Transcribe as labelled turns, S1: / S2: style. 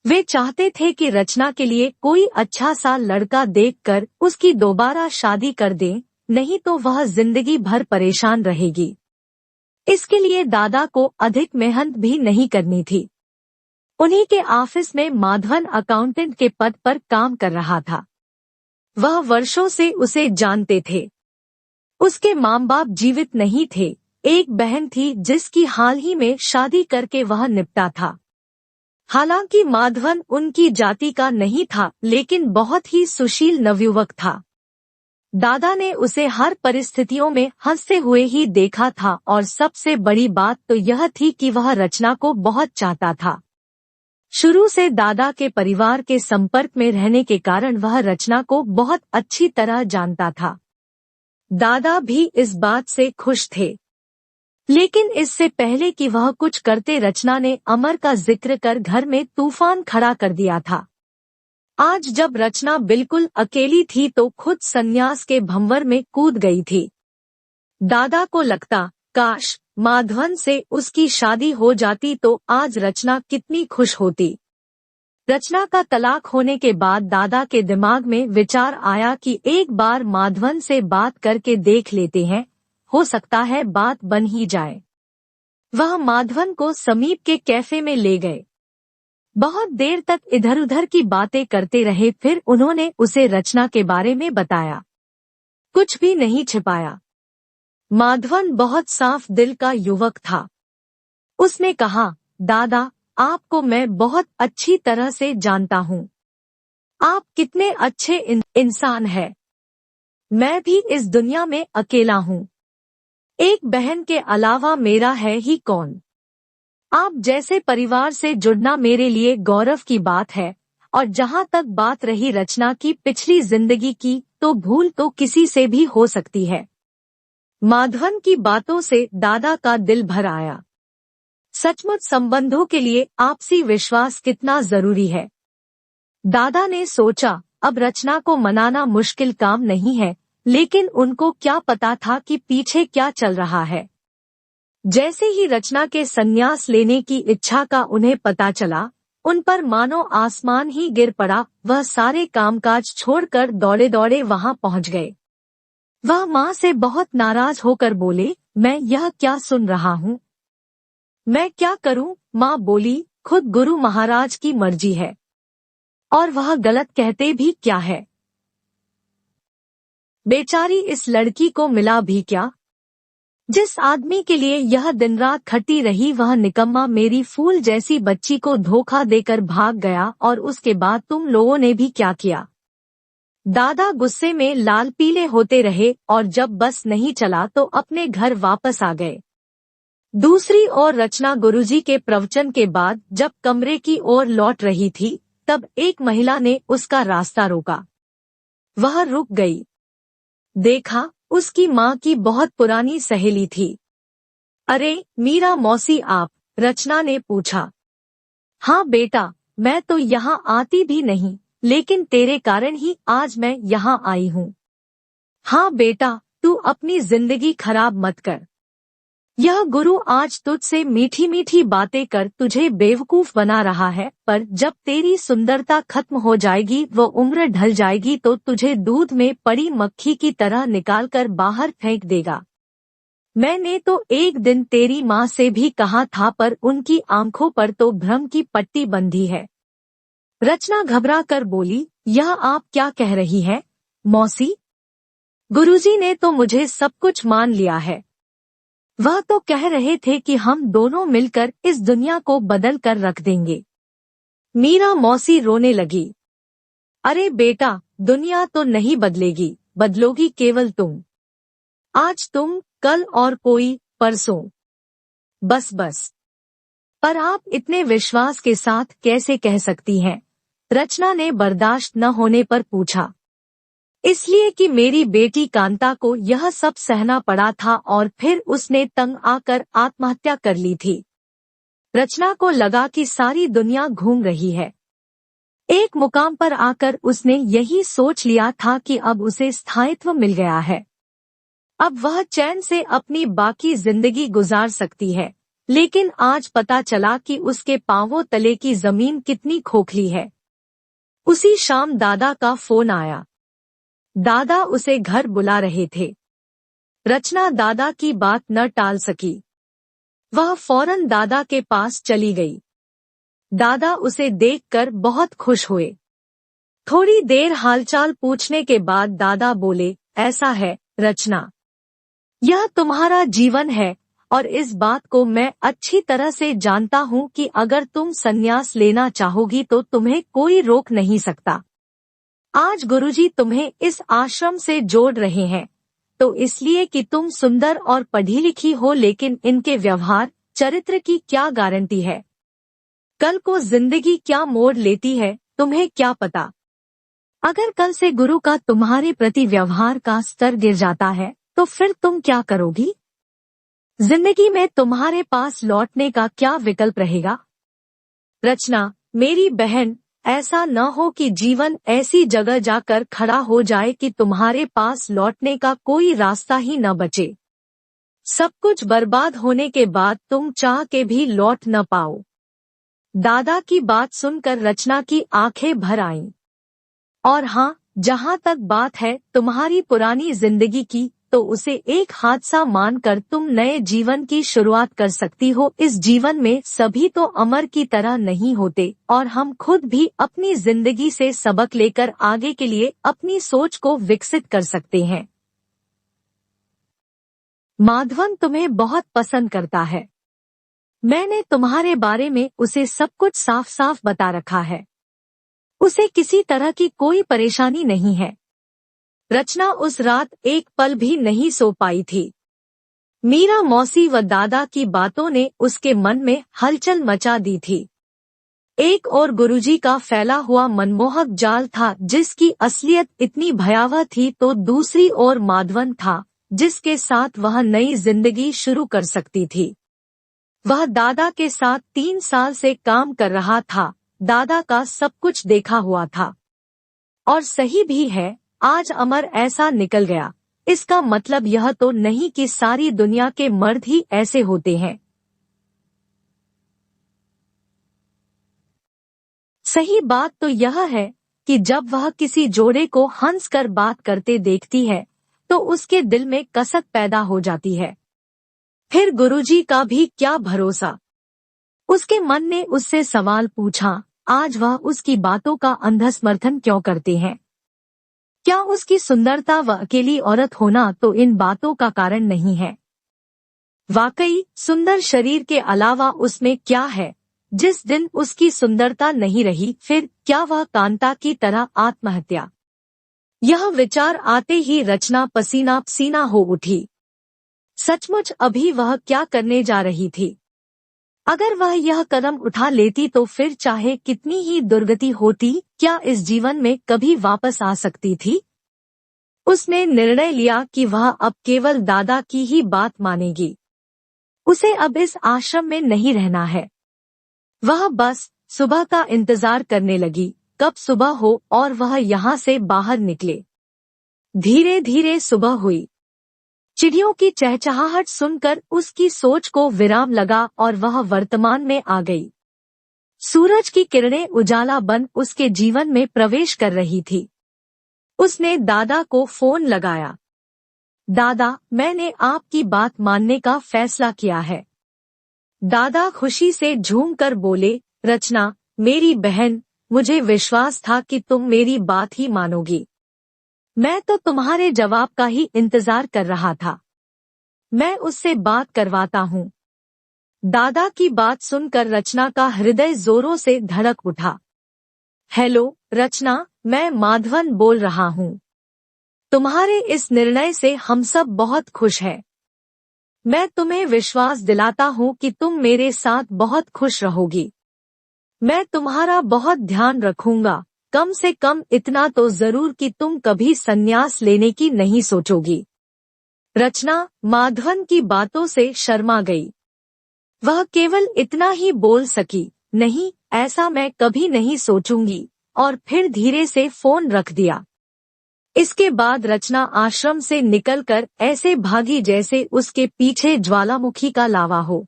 S1: वे चाहते थे कि रचना के लिए कोई अच्छा सा लड़का देखकर उसकी दोबारा शादी कर दें, नहीं तो वह जिंदगी भर परेशान रहेगी। इसके लिए दादा को अधिक मेहनत भी नहीं करनी थी। उन्हीं के ऑफिस में माधवन अकाउंटेंट के पद पर काम कर रहा था। वह वर्षों से उसे जानते थे। उसके माँ बाप जीवित नहीं थे। एक बहन थी जिसकी हाल ही में शादी करके वह निपटा था। हालांकि माधवन उनकी जाति का नहीं था, लेकिन बहुत ही सुशील नवयुवक था। दादा ने उसे हर परिस्थितियों में हंसते हुए ही देखा था और सबसे बड़ी बात तो यह थी कि वह रचना को बहुत चाहता था। शुरू से दादा के परिवार के संपर्क में रहने के कारण वह रचना को बहुत अच्छी तरह जानता था। दादा भी इस बात से खुश थे। लेकिन इससे पहले कि वह कुछ करते, रचना ने अमर का जिक्र कर घर में तूफान खड़ा कर दिया था। आज जब रचना बिल्कुल अकेली थी तो खुद संन्यास के भंवर में कूद गई थी। दादा को लगता, काश माधवन से उसकी शादी हो जाती तो आज रचना कितनी खुश होती। रचना का तलाक होने के बाद दादा के दिमाग में विचार आया कि एक बार माधवन से बात करके देख लेते हैं, हो सकता है बात बन ही जाए। वह माधवन को समीप के कैफे में ले गए। बहुत देर तक इधर उधर की बातें करते रहे, फिर उन्होंने उसे रचना के बारे में बताया। कुछ भी नहीं छिपाया। माधवन बहुत साफ दिल का युवक था। उसने कहा, दादा, आपको मैं बहुत अच्छी तरह से जानता हूँ। आप कितने अच्छे इंसान हैं। मैं भी इस दुनिया में अकेला हूँ। एक बहन के अलावा मेरा है ही कौन। आप जैसे परिवार से जुड़ना मेरे लिए गौरव की बात है। और जहाँ तक बात रही रचना की पिछली जिंदगी की, तो भूल तो किसी से भी हो सकती है। माधवन की बातों से दादा का दिल भर आया। सचमुच संबंधों के लिए आपसी विश्वास कितना जरूरी है। दादा ने सोचा, अब रचना को मनाना मुश्किल काम नहीं है, लेकिन उनको क्या पता था कि पीछे क्या चल रहा है। जैसे ही रचना के संन्यास लेने की इच्छा का उन्हें पता चला, उन पर मानो आसमान ही गिर पड़ा। वह सारे कामकाज छोड़कर दौड़े दौड़े वहां पहुंच गए। वह माँ से बहुत नाराज होकर बोले, मैं यह क्या सुन रहा हूँ। मैं क्या करूं? माँ बोली, खुद गुरु महाराज की मर्जी है। और वह गलत कहते भी क्या है। बेचारी इस लड़की को मिला भी क्या। जिस आदमी के लिए यह दिन रात खटी रही, वह निकम्मा मेरी फूल जैसी बच्ची को धोखा देकर भाग गया। और उसके बाद तुम लोगों ने भी क्या किया। दादा गुस्से में लाल पीले होते रहे और जब बस नहीं चला तो अपने घर वापस आ गए। दूसरी ओर रचना गुरुजी के प्रवचन के बाद जब कमरे की ओर लौट रही थी, तब एक महिला ने उसका रास्ता रोका। वह रुक गई। देखा, उसकी माँ की बहुत पुरानी सहेली थी। अरे मीरा मौसी आप? रचना ने पूछा। हाँ बेटा, मैं तो यहाँ आती भी नहीं, लेकिन तेरे कारण ही आज मैं यहाँ आई हूँ। हाँ बेटा, तू अपनी जिंदगी खराब मत कर। यह गुरु आज तुझसे मीठी मीठी बातें कर तुझे बेवकूफ बना रहा है, पर जब तेरी सुंदरता खत्म हो जाएगी, वो उम्र ढल जाएगी, तो तुझे दूध में पड़ी मक्खी की तरह निकालकर बाहर फेंक देगा। मैंने तो एक दिन तेरी माँ से भी कहा था, पर उनकी आंखों पर तो भ्रम की पट्टी बंधी है। रचना घबरा कर बोली, यह आप क्या कह रही हैं, मौसी? गुरुजी ने तो मुझे सब कुछ मान लिया है। वह तो कह रहे थे कि हम दोनों मिलकर इस दुनिया को बदल कर रख देंगे। मीरा मौसी रोने लगी। अरे बेटा, दुनिया तो नहीं बदलेगी, बदलोगी केवल तुम। आज तुम, कल और कोई परसों। बस बस। पर आप इतने विश्वास के साथ कैसे कह सकती हैं? रचना ने बर्दाश्त न होने पर पूछा। इसलिए कि मेरी बेटी कांता को यह सब सहना पड़ा था और फिर उसने तंग आकर आत्महत्या कर ली थी। रचना को लगा कि सारी दुनिया घूम रही है। एक मुकाम पर आकर उसने यही सोच लिया था कि अब उसे स्थायित्व मिल गया है। अब वह चैन से अपनी बाकी जिंदगी गुजार सकती है। लेकिन आज पता चला कि उसके पांवों तले की जमीन कितनी खोखली है। उसी शाम दादा का फोन आया। दादा उसे घर बुला रहे थे। रचना दादा की बात न टाल सकी। वह फौरन दादा के पास चली गई। दादा उसे देखकर बहुत खुश हुए। थोड़ी देर हालचाल पूछने के बाद दादा बोले, ऐसा है रचना, यह तुम्हारा जीवन है और इस बात को मैं अच्छी तरह से जानता हूँ कि अगर तुम संन्यास लेना चाहोगी तो तुम्हें कोई रोक नहीं सकता। आज गुरुजी तुम्हें इस आश्रम से जोड़ रहे हैं तो इसलिए कि तुम सुंदर और पढ़ी लिखी हो, लेकिन इनके व्यवहार चरित्र की क्या गारंटी है? कल को जिंदगी क्या मोड़ लेती है तुम्हें क्या पता। अगर कल से गुरु का तुम्हारे प्रति व्यवहार का स्तर गिर जाता है तो फिर तुम क्या करोगी? जिंदगी में तुम्हारे पास लौटने का क्या विकल्प रहेगा? रचना, मेरी बहन, ऐसा न हो कि जीवन ऐसी जगह जाकर खड़ा हो जाए कि तुम्हारे पास लौटने का कोई रास्ता ही न बचे। सब कुछ बर्बाद होने के बाद तुम चाह के भी लौट न पाओ। दादा की बात सुनकर रचना की आंखें भर आईं। और हाँ, जहाँ तक बात है तुम्हारी पुरानी जिंदगी की, तो उसे एक हादसा मानकर तुम नए जीवन की शुरुआत कर सकती हो। इस जीवन में सभी तो अमर की तरह नहीं होते और हम खुद भी अपनी जिंदगी से सबक लेकर आगे के लिए अपनी सोच को विकसित कर सकते हैं। माधवन तुम्हें बहुत पसंद करता है। मैंने तुम्हारे बारे में उसे सब कुछ साफ साफ बता रखा है। उसे किसी तरह की कोई परेशानी नहीं है। रचना उस रात एक पल भी नहीं सो पाई थी। मीरा मौसी व दादा की बातों ने उसके मन में हलचल मचा दी थी। एक और गुरुजी का फैला हुआ मनमोहक जाल था जिसकी असलियत इतनी भयावह थी, तो दूसरी ओर माधवन था जिसके साथ वह नई जिंदगी शुरू कर सकती थी। वह दादा के साथ 3 साल से काम कर रहा था, दादा का सब कुछ देखा हुआ था। और सही भी है, आज अमर ऐसा निकल गया, इसका मतलब यह तो नहीं कि सारी दुनिया के मर्द ही ऐसे होते हैं। सही बात तो यह है कि जब वह किसी जोड़े को हंस कर बात करते देखती है तो उसके दिल में कसक पैदा हो जाती है। फिर गुरुजी का भी क्या भरोसा। उसके मन ने उससे सवाल पूछा, आज वह उसकी बातों का अंधा समर्थन क्यों करते हैं? क्या उसकी सुंदरता व अकेली औरत होना तो इन बातों का कारण नहीं है? वाकई सुंदर शरीर के अलावा उसमें क्या है? जिस दिन उसकी सुंदरता नहीं रही, फिर क्या वह कांता की तरह आत्महत्या? यह विचार आते ही रचना पसीना पसीना हो उठी। सचमुच अभी वह क्या करने जा रही थी? अगर वह यह कदम उठा लेती तो फिर चाहे कितनी ही दुर्गति होती, क्या इस जीवन में कभी वापस आ सकती थी? उसने निर्णय लिया कि वह अब केवल दादा की ही बात मानेगी। उसे अब इस आश्रम में नहीं रहना है। वह बस सुबह का इंतजार करने लगी, कब सुबह हो और वह यहाँ से बाहर निकले। धीरे धीरे सुबह हुई। चिड़ियों की चहचहाहट सुनकर उसकी सोच को विराम लगा और वह वर्तमान में आ गई। सूरज की किरणें उजाला बन उसके जीवन में प्रवेश कर रही थी। उसने दादा को फोन लगाया। दादा, मैंने आपकी बात मानने का फैसला किया है। दादा खुशी से झूमकर बोले, रचना, मेरी बहन, मुझे विश्वास था कि तुम मेरी बात ही मानोगी। मैं तो तुम्हारे जवाब का ही इंतजार कर रहा था। मैं उससे बात करवाता हूँ। दादा की बात सुनकर रचना का हृदय जोरों से धड़क उठा। हेलो रचना, मैं माधवन बोल रहा हूँ। तुम्हारे इस निर्णय से हम सब बहुत खुश हैं। मैं तुम्हें विश्वास दिलाता हूँ कि तुम मेरे साथ बहुत खुश रहोगी। मैं तुम्हारा बहुत ध्यान रखूंगा, कम से कम इतना तो जरूर कि तुम कभी संन्यास लेने की नहीं सोचोगी। रचना माधवन की बातों से शर्मा गई। वह केवल इतना ही बोल सकी, नहीं, ऐसा मैं कभी नहीं सोचूंगी, और फिर धीरे से फोन रख दिया। इसके बाद रचना आश्रम से निकलकर ऐसे भागी जैसे उसके पीछे ज्वालामुखी का लावा हो।